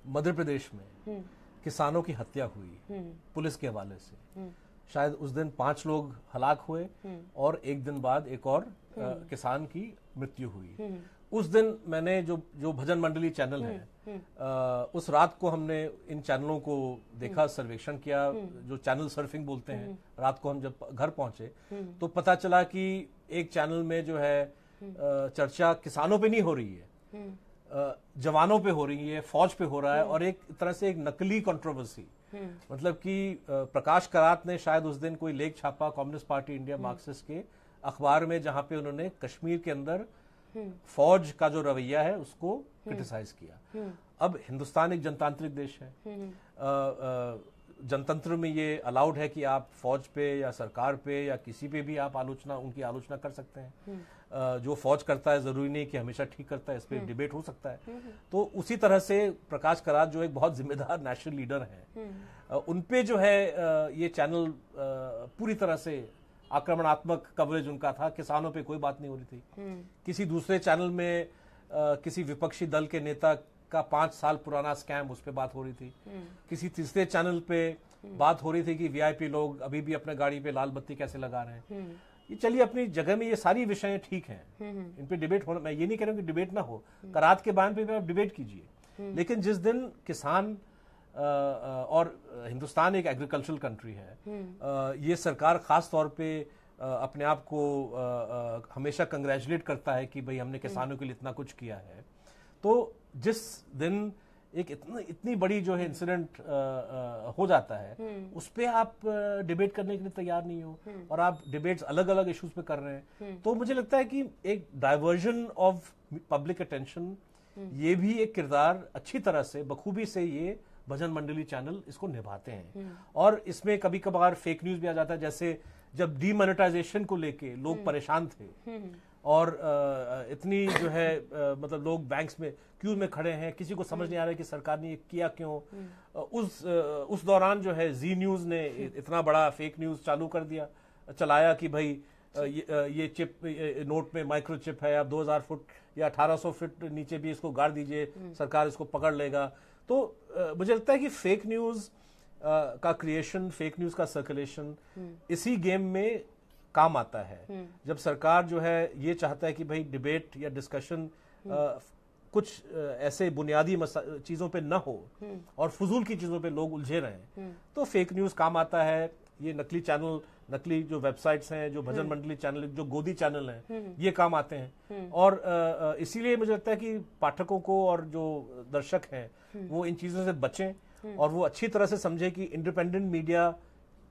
[SPEAKER 2] मध्य प्रदेश में किसानों की हत्या हुई पुलिस के हवाले से, शायद उस दिन 5 लोग हलाक हुए और एक दिन बाद एक और किसान की मृत्यु हुई। उस दिन मैंने जो भजन मंडली चैनल है उस रात को हमने इन चैनलों को देखा, सर्वेक्षण किया, जो चैनल सर्फिंग बोलते हैं। रात को हम जब घर पहुंचे तो पता चला कि एक चैनल में जो है चर्चा किसानों पे नहीं हो रही है, जवानों पे हो रही है, फौज पे हो रहा है, और एक तरह से एक नकली कंट्रोवर्सी। मतलब कि प्रकाश करात ने शायद उस दिन कोई लेख छापा कम्युनिस्ट पार्टी इंडिया मार्क्सिस्ट के अखबार में, जहां पे उन्होंने कश्मीर के अंदर फौज का जो रवैया है उसको क्रिटिसाइज किया। अब हिंदुस्तान एक जनतांत्रिक देश है, जनतंत्र में ये अलाउड है कि आप फौज पे या सरकार पे या किसी पे भी आप उनकी आलोचना कर सकते हैं। जो फौज करता है जरूरी नहीं कि हमेशा ठीक करता है, इस पे डिबेट हो सकता है। तो उसी तरह से प्रकाश करात जो एक बहुत जिम्मेदार नेशनल लीडर हैं, उनपे जो है ये चैनल पूरी तरह से आक्रमणात्मक कवरेज उनका था। किसानों पे कोई बात नहीं हो रही थी। किसी दूसरे चैनल में किसी विपक्षी दल के नेता का 5 साल पुराना स्कैम, उस पे बात हो रही थी। किसी तीसरे चैनल पे बात हो रही थी कि वीआईपी लोग अभी भी अपने गाड़ी पे लाल बत्ती कैसे लगा रहे हैं। ये चलिए अपनी जगह में ये सारी विषय ठीक हैं, इन पे डिबेट होना, मैं ये नहीं कह रहा हूं कि डिबेट ना हो, करात के बयान पे भी आप डिबेट कीजिए। लेकिन जिस दिन किसान और हिंदुस्तान एक एग्रीकल्चरल कंट्री है, ये सरकार खास तौर पे अपने आप को हमेशा कंग्रेचुलेट करता है कि भाई हमने किसानों के लिए इतना कुछ किया है। तो जिस दिन एक इतनी बड़ी जो है इंसिडेंट हो जाता है, उस पे आप डिबेट करने के लिए तैयार नहीं हो और आप डिबेट्स अलग अलग इश्यूज पे कर रहे हैं, तो मुझे लगता है कि एक डाइवर्जन ऑफ पब्लिक अटेंशन, ये भी एक किरदार अच्छी तरह से बखूबी से ये भजन मंडली चैनल इसको निभाते हैं। और इसमें कभी कभार फेक न्यूज भी आ जाता है, जैसे जब डीमोनेटाइजेशन को लेके लोग परेशान थे और इतनी जो है मतलब लोग बैंक्स में क्यू में खड़े हैं, किसी को समझ नहीं आ रहा है कि सरकार ने ये किया क्यों। उस दौरान जो है जी न्यूज ने इतना बड़ा फेक न्यूज चालू कर दिया, चलाया कि भाई ये चिप नोट में माइक्रो चिप है, आप 2000 फुट या 1800 फुट नीचे भी इसको गाड़ दीजिए, सरकार इसको पकड़ लेगा। तो मुझे लगता है कि फेक न्यूज का क्रिएशन, फेक न्यूज का सर्कुलेशन इसी गेम में काम आता है। जब सरकार जो है ये चाहता है कि भाई डिबेट या डिस्कशन कुछ ऐसे बुनियादी चीजों पे न हो और फजूल की चीजों पे लोग उलझे रहें, तो फेक न्यूज काम आता है। ये नकली चैनल, नकली जो वेबसाइट्स हैं, जो भजन मंडली चैनल, जो गोदी चैनल हैं, ये काम आते हैं। और इसीलिए मुझे लगता है कि पाठकों को और जो दर्शक हैं वो इन चीजों से बचें और वो अच्छी तरह से समझे कि इंडिपेंडेंट मीडिया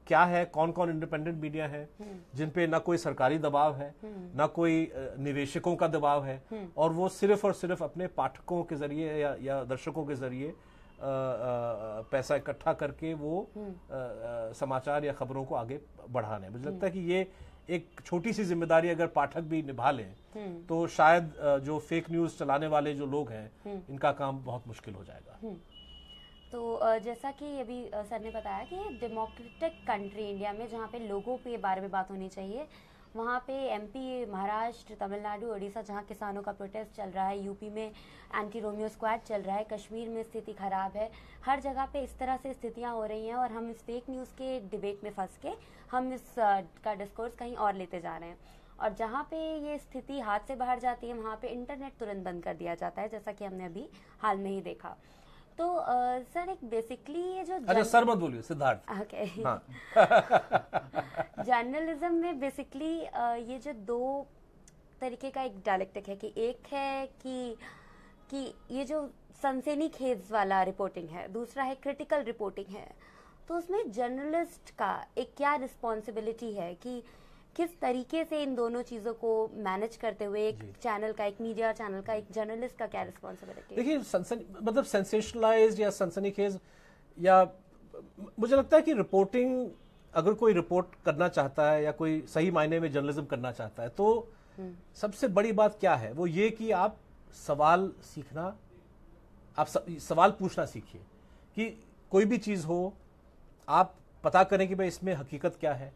[SPEAKER 2] क्या है, कौन कौन इंडिपेंडेंट मीडिया है जिन पे ना कोई सरकारी दबाव है, ना कोई निवेशकों का दबाव है, और वो सिर्फ और सिर्फ अपने पाठकों के जरिए या दर्शकों के जरिए पैसा इकट्ठा करके वो समाचार या खबरों को आगे बढ़ाने। मुझे लगता है कि ये एक छोटी सी जिम्मेदारी अगर पाठक भी निभा लें तो शायद जो फेक न्यूज चलाने वाले जो लोग हैं इनका काम बहुत मुश्किल हो जाएगा।
[SPEAKER 1] तो जैसा कि अभी सर ने बताया कि डेमोक्रेटिक कंट्री इंडिया में जहाँ पे लोगों के बारे में बात होनी चाहिए, वहाँ पे एमपी, महाराष्ट्र, तमिलनाडु, उड़ीसा जहाँ किसानों का प्रोटेस्ट चल रहा है, यूपी में एंटी रोमियो स्क्वाड चल रहा है, कश्मीर में स्थिति खराब है, हर जगह पे इस तरह से स्थितियाँ हो रही हैं और हम इस फेक न्यूज़ के डिबेट में फंस के हम इस का डिस्कोर्स कहीं और लेते जा रहे हैं। और जहाँ पे ये स्थिति हाथ से बाहर जाती है वहाँ पे इंटरनेट तुरंत बंद कर दिया जाता है, जैसा कि हमने अभी हाल में ही देखा। तो सर एक बेसिकली ये जो
[SPEAKER 2] अच्छा सर मत बोलिए, सिद्धार्थ।
[SPEAKER 1] ओके
[SPEAKER 2] हाँ।
[SPEAKER 1] जर्नलिज्म में बेसिकली ये जो दो तरीके का एक डायलेक्टिक है कि एक है कि ये जो सनसनीखेज वाला रिपोर्टिंग है, दूसरा है क्रिटिकल रिपोर्टिंग है। तो उसमें जर्नलिस्ट का एक क्या रिस्पॉन्सिबिलिटी है कि किस तरीके से इन दोनों चीजों को मैनेज करते हुए एक चैनल का, एक मीडिया चैनल का, एक जर्नलिस्ट का क्या रिस्पॉन्सिबिलिटी? देखिए
[SPEAKER 2] मतलब सेंसेशनलाइज्ड या सनसनीखेज, या मुझे लगता है कि रिपोर्टिंग अगर कोई रिपोर्ट करना चाहता है या कोई सही मायने में जर्नलिज्म करना चाहता है तो सबसे बड़ी बात क्या है, वो ये कि आप सवाल सीखना, आप सवाल पूछना सीखिए कि कोई भी चीज हो आप पता करें कि भाई इसमें हकीकत क्या है।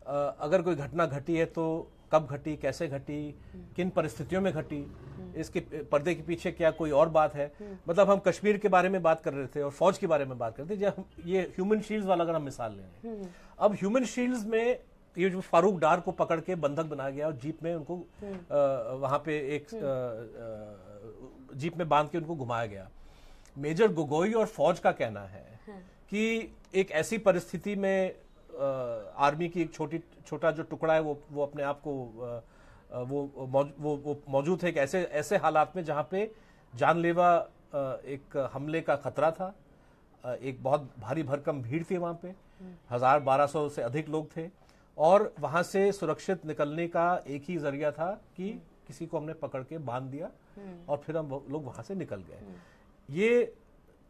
[SPEAKER 2] अगर कोई घटना घटी है तो कब घटी, कैसे घटी, किन परिस्थितियों में घटी, इसके पर्दे के पीछे क्या कोई और बात है। मतलब हम कश्मीर के बारे में बात कर रहे थे और फौज के बारे में बात कर रहे थे, जब ये ह्यूमन शील्ड्स वाला अगर हम मिसाल लें, अब ह्यूमन शील्ड्स में ये जो फारूक डार को पकड़ के बंधक बनाया गया और जीप में उनको वहां पे एक जीप में बांध के उनको घुमाया गया। मेजर गोगोई और फौज का कहना है कि एक ऐसी परिस्थिति में आर्मी की एक छोटा जो टुकड़ा है वो अपने आप को वो मौजूद है कि ऐसे हालात में जहां पे जानलेवा एक हमले का खतरा था, एक बहुत भारी भरकम भीड़ थी वहां पे, 1200 से अधिक लोग थे और वहां से सुरक्षित निकलने का एक ही जरिया था कि किसी को हमने पकड़ के बांध दिया और फिर हम लोग वहां से निकल गए। ये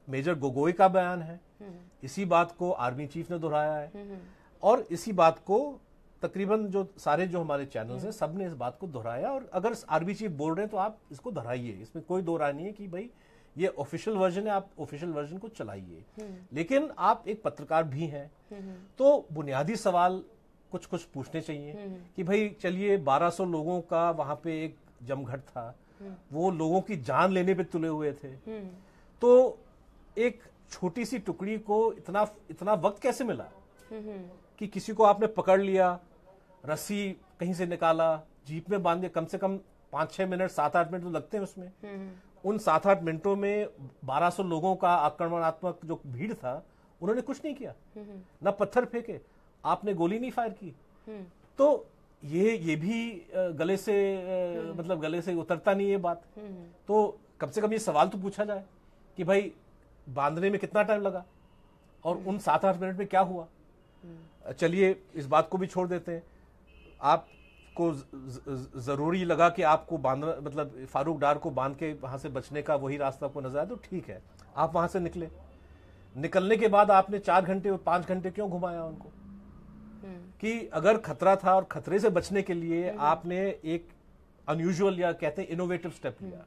[SPEAKER 2] मेजर गोगोई का बयान है, इसी बात को आर्मी चीफ ने दोहराया है और इसी बात को तकरीबन जो सारे जो हमारे चैनल्स हैं सब ने इस बात को दोहराया। और अगर आर्मी चीफ बोल रहे हैं तो आप इसको दोहराइए, इसमें कोई दो राय नहीं है कि भाई ये ऑफिशियल वर्जन है, आप ऑफिशियल वर्जन को चलाइए। लेकिन आप एक पत्रकार भी हैं तो बुनियादी सवाल कुछ कुछ पूछने चाहिए कि भाई चलिए 1200 लोगों का वहां पे एक जमघट था, वो लोगों की जान लेने पे तुले हुए थे, तो एक छोटी सी टुकड़ी को इतना वक्त कैसे मिला कि किसी को आपने पकड़ लिया, रस्सी कहीं से निकाला, जीप में बांध दिया, कम से कम 5-6 मिनट 7-8 मिनट तो लगते हैं उसमें। उन 7-8 मिनटों में 1200 लोगों का आक्रमणात्मक जो भीड़ था उन्होंने कुछ नहीं किया, ना पत्थर फेंके, आपने गोली नहीं फायर की। तो ये भी गले से उतरता नहीं है बात। तो कम से कम ये सवाल तो पूछा जाए कि भाई बांधने में कितना टाइम लगा और उन 7-8 मिनट में क्या हुआ। चलिए इस बात को भी छोड़ देते हैं, आपको जरूरी लगा कि आपको बांधना, मतलब फारूक डार को बांध के वहां से बचने का वही रास्ता आपको नजर आया तो ठीक है, आप वहां से निकले। निकलने के बाद आपने 4 घंटे और 5 घंटे क्यों घुमाया उनको? कि अगर खतरा था और खतरे से बचने के लिए आपने एक अनयूजुअल या कहते हैं इनोवेटिव स्टेप लिया,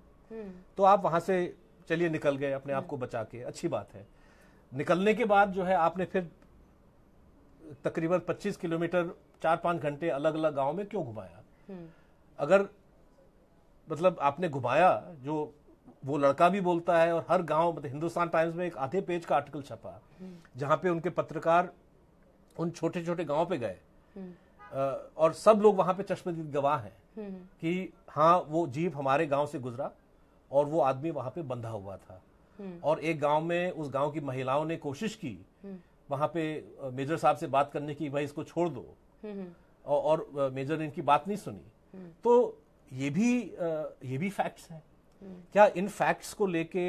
[SPEAKER 2] तो आप वहां से चलिए निकल गए अपने आप को बचा के, अच्छी बात है। निकलने के बाद जो है आपने फिर तकरीबन 25 किलोमीटर 4-5 घंटे अलग अलग गांव में क्यों घुमाया? अगर मतलब आपने घुमाया, जो वो लड़का भी बोलता है, और हर गांव, मतलब हिंदुस्तान टाइम्स में एक आधे पेज का आर्टिकल छपा जहां पे उनके पत्रकार उन छोटे छोटे गांव पे गए, और सब लोग वहां पे चश्मदीद गवाह हैं कि हाँ वो जीप हमारे गांव से गुजरा और वो आदमी वहां पे बंधा हुआ था। और एक गांव में उस गांव की महिलाओं ने कोशिश की वहां पे मेजर साहब से बात करने की, भाई इसको छोड़ दो, और मेजर ने इनकी बात नहीं सुनी। तो ये भी फैक्ट्स हैं। क्या इन फैक्ट्स को लेके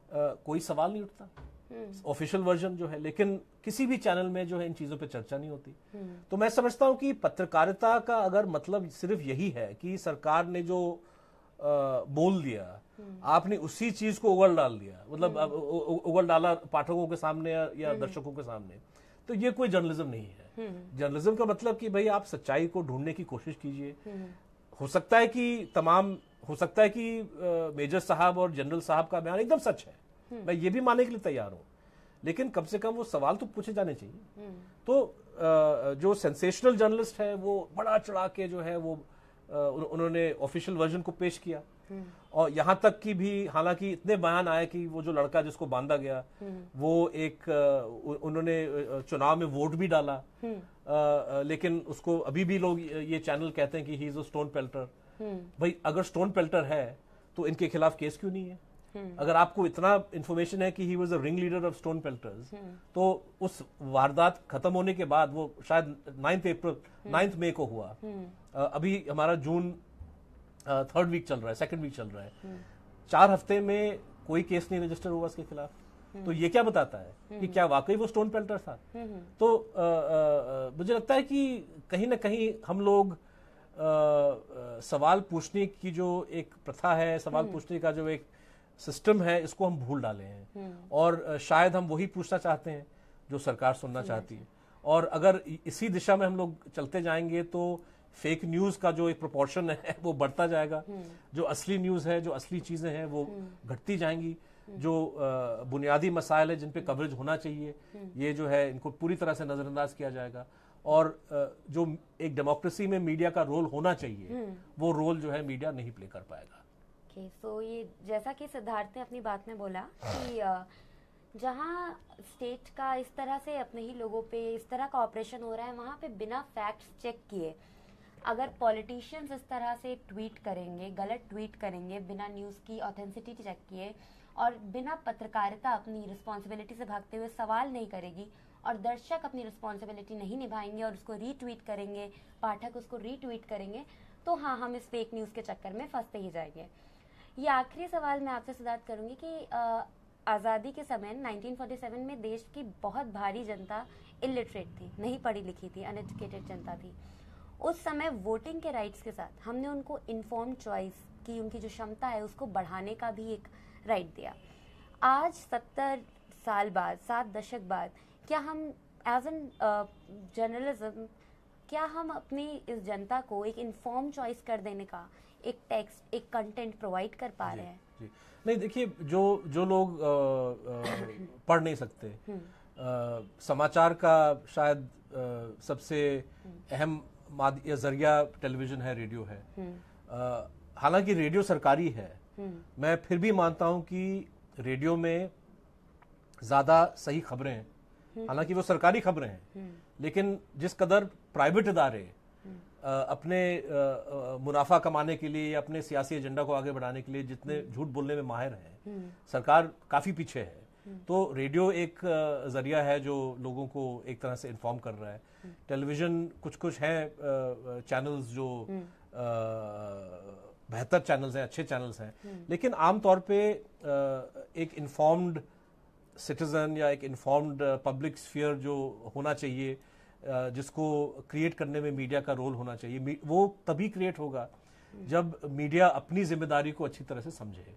[SPEAKER 2] कोई सवाल नहीं उठता? ऑफिशियल वर्जन जो है, लेकिन किसी भी चैनल में जो है इन चीजों पे चर्चा नहीं होती। तो मैं समझता हूं कि पत्रकारिता का अगर मतलब सिर्फ यही है कि सरकार ने जो बोल दिया, आपने उसी चीज को उगल डाल दिया, मतलब उगल डाला पाठकों के सामने या दर्शकों के सामने, तो ये कोई जर्नलिज्म नहीं है। जर्नलिज्म का मतलब कि भाई आप सच्चाई को ढूंढने की कोशिश कीजिए। हो सकता है कि मेजर साहब और जनरल साहब का बयान एकदम सच है, मैं ये भी मानने के लिए तैयार हूं, लेकिन कम से कम वो सवाल तो पूछे जाने चाहिए। तो जो सेंसेशनल जर्नलिस्ट है वो बड़ा चढ़ा के जो है वो उन्होंने ऑफिशियल वर्जन को पेश किया, और यहां तक कि भी हालांकि इतने बयान आए कि वो जो लड़का जिसको बांधा गया वो उन्होंने चुनाव में वोट भी डाला, लेकिन उसको अभी भी लोग ये चैनल कहते हैं कि ही इज अ स्टोन पेल्टर। भाई अगर स्टोन पेल्टर है तो इनके खिलाफ केस क्यों नहीं है? अगर आपको इतना इंफॉर्मेशन है कि he was a ring leader of stone pelters, तो उस वारदात खत्म होने के बाद, वो शायद 9 मई को हुआ, अभी हमारा जून 3rd वीक चल रहा है, 2nd वीक चल रहा है, 4 हफ्ते में कोई केस नहीं रजिस्टर हुआ उसके खिलाफ। तो ये क्या बताता है कि क्या वाकई वो स्टोन पेल्टर था? तो मुझे लगता है कि कहीं ना कहीं हम लोग सवाल पूछने की जो एक प्रथा है, सवाल पूछने का जो एक सिस्टम है, इसको हम भूल डाले हैं, और शायद हम वही पूछना चाहते हैं जो सरकार सुनना चाहती है। और अगर इसी दिशा में हम लोग चलते जाएंगे तो फेक न्यूज का जो एक प्रोपोर्शन है वो बढ़ता जाएगा, जो असली न्यूज है, जो असली चीजें हैं वो घटती जाएंगी, जो बुनियादी मसाइल है जिन पे कवरेज होना चाहिए ये जो है इनको पूरी तरह से नजरअंदाज किया जाएगा, और जो एक डेमोक्रेसी में मीडिया का रोल होना चाहिए वो रोल जो है मीडिया नहीं प्ले कर पाएगा।
[SPEAKER 1] सो ये जैसा कि सिद्धार्थ ने अपनी बात में बोला कि जहाँ स्टेट का इस तरह से अपने ही लोगों पे इस तरह का ऑपरेशन हो रहा है, वहाँ पे बिना फैक्ट्स चेक किए अगर पॉलिटिशियंस इस तरह से ट्वीट करेंगे, गलत ट्वीट करेंगे, बिना न्यूज़ की ऑथेंटिसिटी चेक किए और बिना पत्रकारिता अपनी रिस्पॉन्सिबिलिटी से भागते हुए सवाल नहीं करेगी, और दर्शक अपनी रिस्पॉन्सिबिलिटी नहीं निभाएंगे और उसको रीट्वीट करेंगे, पाठक उसको रीट्वीट करेंगे, तो हाँ, हम इस फेक न्यूज़ के चक्कर में फंसते ही जाएंगे। ये आखिरी सवाल मैं आपसे सिद्धार्थ करूंगी कि आज़ादी के समय 1947 में देश की बहुत भारी जनता इलिटरेट थी, नहीं पढ़ी लिखी थी, अनएजुकेटेड जनता थी। उस समय वोटिंग के राइट्स के साथ हमने उनको इन्फॉर्म्ड चॉइस की, उनकी जो क्षमता है उसको बढ़ाने का भी एक राइट दिया। आज 70 साल बाद, 7 दशक बाद, क्या हम एज एन जर्नलिज्म, क्या हम अपनी इस जनता को एक इन्फॉर्म चॉइस कर देने का एक टेक्स्ट, एक कंटेंट प्रोवाइड कर पा रहे हैं?
[SPEAKER 2] जी। नहीं, देखिए, जो लोग पढ़ नहीं सकते, समाचार का शायद सबसे अहम जरिया टेलीविजन है, रेडियो है। हालांकि रेडियो सरकारी है, मैं फिर भी मानता हूं कि रेडियो में ज्यादा सही खबरें हैं, हालांकि वो सरकारी खबरें हैं, लेकिन जिस कदर प्राइवेट इदारे अपने मुनाफा कमाने के लिए, अपने सियासी एजेंडा को आगे बढ़ाने के लिए जितने झूठ बोलने में माहिर हैं, सरकार काफी पीछे है। तो रेडियो एक जरिया है जो लोगों को एक तरह से इन्फॉर्म कर रहा है। टेलीविजन कुछ हैं चैनल्स जो बेहतर चैनल्स हैं, अच्छे चैनल्स हैं, लेकिन आमतौर पे एक इन्फॉर्म्ड सिटीजन या एक इन्फॉर्म्ड पब्लिक स्फीयर जो होना चाहिए, जिसको क्रिएट करने में मीडिया का रोल होना चाहिए, वो तभी क्रिएट होगा जब मीडिया अपनी जिम्मेदारी को अच्छी तरह से समझे।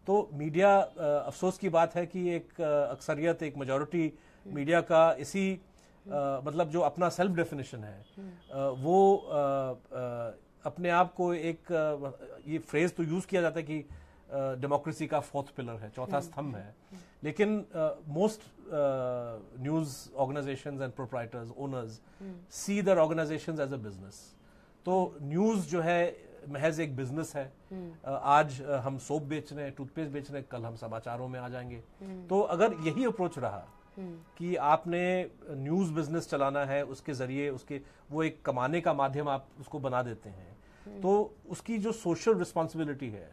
[SPEAKER 2] तो मीडिया, अफसोस की बात है कि एक अक्सरियत, एक मेजॉरिटी मीडिया का इसी मतलब जो अपना सेल्फ डेफिनेशन है वो अपने आप को एक ये फ्रेज तो यूज किया जाता है कि डेमोक्रेसी का फोर्थ पिलर है, चौथा स्तंभ है, लेकिन most news organisations and proprietors, owners see their organisations as a business. तो न्यूज जो है महज एक बिजनेस है। आज हम सोप बेच रहे हैं, टूथपेस्ट बेच रहे हैं, कल हम समाचारों में आ जाएंगे। तो अगर यही अप्रोच रहा कि आपने न्यूज बिजनेस चलाना है, उसके जरिए उसके वो एक कमाने का माध्यम आप उसको बना देते हैं, तो उसकी जो सोशल रिस्पॉन्सिबिलिटी है,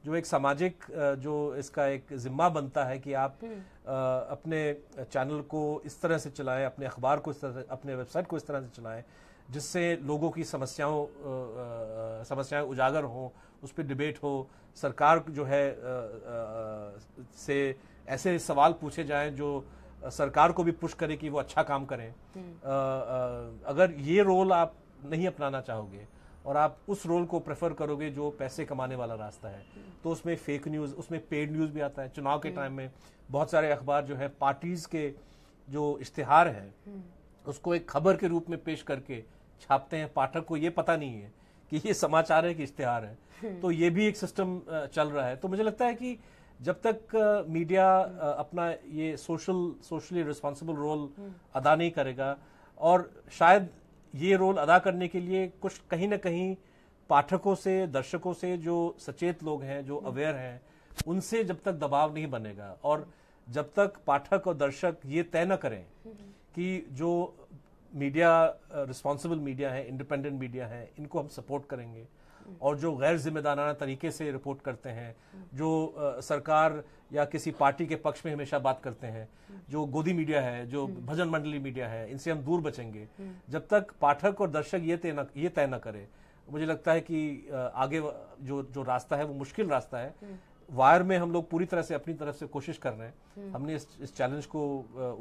[SPEAKER 2] जो एक सामाजिक जो इसका एक जिम्मा बनता है कि आप अपने चैनल को इस तरह से चलाएं, अपने अखबार को इस तरह से, अपने वेबसाइट को इस तरह से चलाएं जिससे लोगों की समस्याएं उजागर हों, उस पर डिबेट हो, सरकार जो है से ऐसे सवाल पूछे जाएं जो सरकार को भी पुश करे कि वो अच्छा काम करें। अगर ये रोल आप नहीं अपनाना चाहोगे और आप उस रोल को प्रेफर करोगे जो पैसे कमाने वाला रास्ता है, तो उसमें फेक न्यूज, उसमें पेड न्यूज भी आता है। चुनाव के टाइम में बहुत सारे अखबार जो है पार्टीज के जो इश्तिहार है उसको एक खबर के रूप में पेश करके छापते हैं। पाठक को ये पता नहीं है कि ये समाचार है कि इश्तिहार है। तो ये भी एक सिस्टम चल रहा है। तो मुझे लगता है कि जब तक मीडिया अपना ये सोशली रिस्पॉन्सिबल रोल अदा नहीं करेगा, और शायद ये रोल अदा करने के लिए कुछ कहीं ना कहीं पाठकों से, दर्शकों से, जो सचेत लोग हैं, जो अवेयर हैं, उनसे जब तक दबाव नहीं बनेगा और जब तक पाठक और दर्शक ये तय न करें कि जो मीडिया रिस्पॉन्सिबल मीडिया है, इंडिपेंडेंट मीडिया है, इनको हम सपोर्ट करेंगे, और जो गैर जिम्मेदाराना तरीके से रिपोर्ट करते हैं, जो सरकार या किसी पार्टी के पक्ष में हमेशा बात करते हैं, जो गोदी मीडिया है, जो भजन मंडली मीडिया है, इनसे हम दूर बचेंगे। जब तक पाठक और दर्शक ये तय न करे, मुझे लगता है कि आगे जो रास्ता है वो मुश्किल रास्ता है। वायर में हम लोग पूरी तरह से अपनी तरफ से कोशिश कर रहे हैं। हमने इस चैलेंज को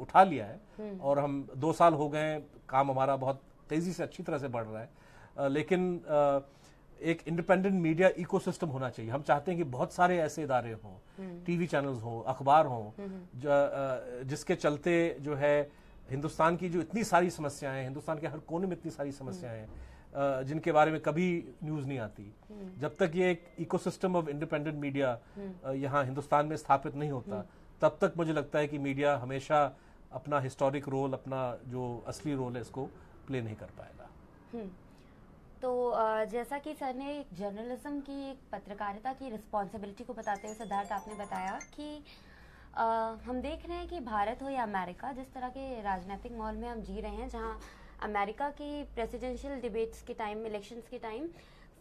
[SPEAKER 2] उठा लिया है और हम 2 साल हो गए, काम हमारा बहुत तेजी से अच्छी तरह से बढ़ रहा है। लेकिन एक इंडिपेंडेंट मीडिया इकोसिस्टम होना चाहिए। हम चाहते हैं कि बहुत सारे ऐसे इदारे हों, टीवी चैनल्स हों, अखबार हों, जिसके चलते जो है हिंदुस्तान की जो इतनी सारी समस्याएं हैं, हिंदुस्तान के हर कोने में इतनी सारी समस्याएं हैं जिनके बारे में कभी न्यूज नहीं आती, जब तक ये एक इकोसिस्टम ऑफ इंडिपेंडेंट मीडिया यहाँ हिंदुस्तान में स्थापित नहीं होता, तब तक मुझे लगता है कि मीडिया हमेशा अपना हिस्टोरिक रोल, अपना जो असली रोल है, इसको प्ले नहीं कर पाएगा।
[SPEAKER 1] तो जैसा कि सर ने जर्नलिज्म की, एक पत्रकारिता की रिस्पॉन्सिबिलिटी को बताते हुए सिद्धार्थ आपने बताया कि हम देख रहे हैं कि भारत हो या अमेरिका, जिस तरह के राजनीतिक माहौल में हम जी रहे हैं, जहां अमेरिका की प्रेसिडेंशियल डिबेट्स के टाइम, इलेक्शंस के टाइम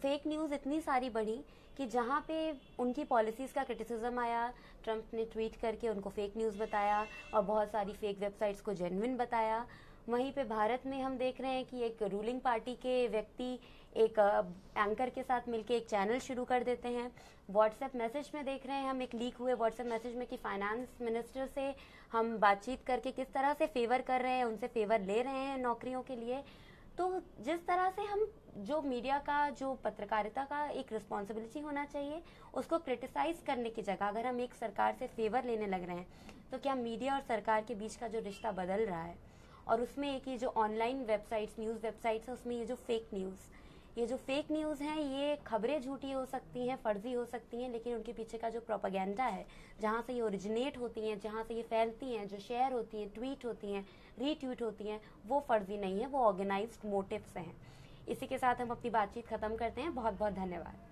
[SPEAKER 1] फेक न्यूज़ इतनी सारी बढ़ी कि जहाँ पे उनकी पॉलिसीज़ का क्रिटिसिज्म आया, ट्रंप ने ट्वीट करके उनको फेक न्यूज़ बताया और बहुत सारी फेक वेबसाइट्स को जेन्युइन बताया। वहीं पे भारत में हम देख रहे हैं कि एक रूलिंग पार्टी के व्यक्ति एक एंकर के साथ मिलके एक चैनल शुरू कर देते हैं। व्हाट्सएप मैसेज में देख रहे हैं हम, एक लीक हुए व्हाट्सएप मैसेज में कि फाइनेंस मिनिस्टर से हम बातचीत करके किस तरह से फेवर कर रहे हैं, उनसे फेवर ले रहे हैं नौकरियों के लिए। तो जिस तरह से हम, जो मीडिया का, जो पत्रकारिता का एक रिस्पॉन्सिबिलिटी होना चाहिए, उसको क्रिटिसाइज करने की जगह अगर हम एक सरकार से फेवर लेने लग रहे हैं, तो क्या मीडिया और सरकार के बीच का जो रिश्ता बदल रहा है, और उसमें एक ये जो ऑनलाइन वेबसाइट्स, न्यूज़ वेबसाइट्स है, उसमें ये जो फेक न्यूज़ हैं, ये खबरें झूठी हो सकती हैं, फर्जी हो सकती हैं, लेकिन उनके पीछे का जो प्रोपेगेंडा है, जहाँ से ये ओरिजिनेट होती हैं, जहाँ से ये फैलती हैं, जो शेयर होती हैं, ट्वीट होती हैं, रीट्वीट होती हैं, वो फर्जी नहीं है, वो ऑर्गेनाइज्ड मोटिव से हैं। इसी के साथ हम अपनी बातचीत खत्म करते हैं। बहुत बहुत धन्यवाद।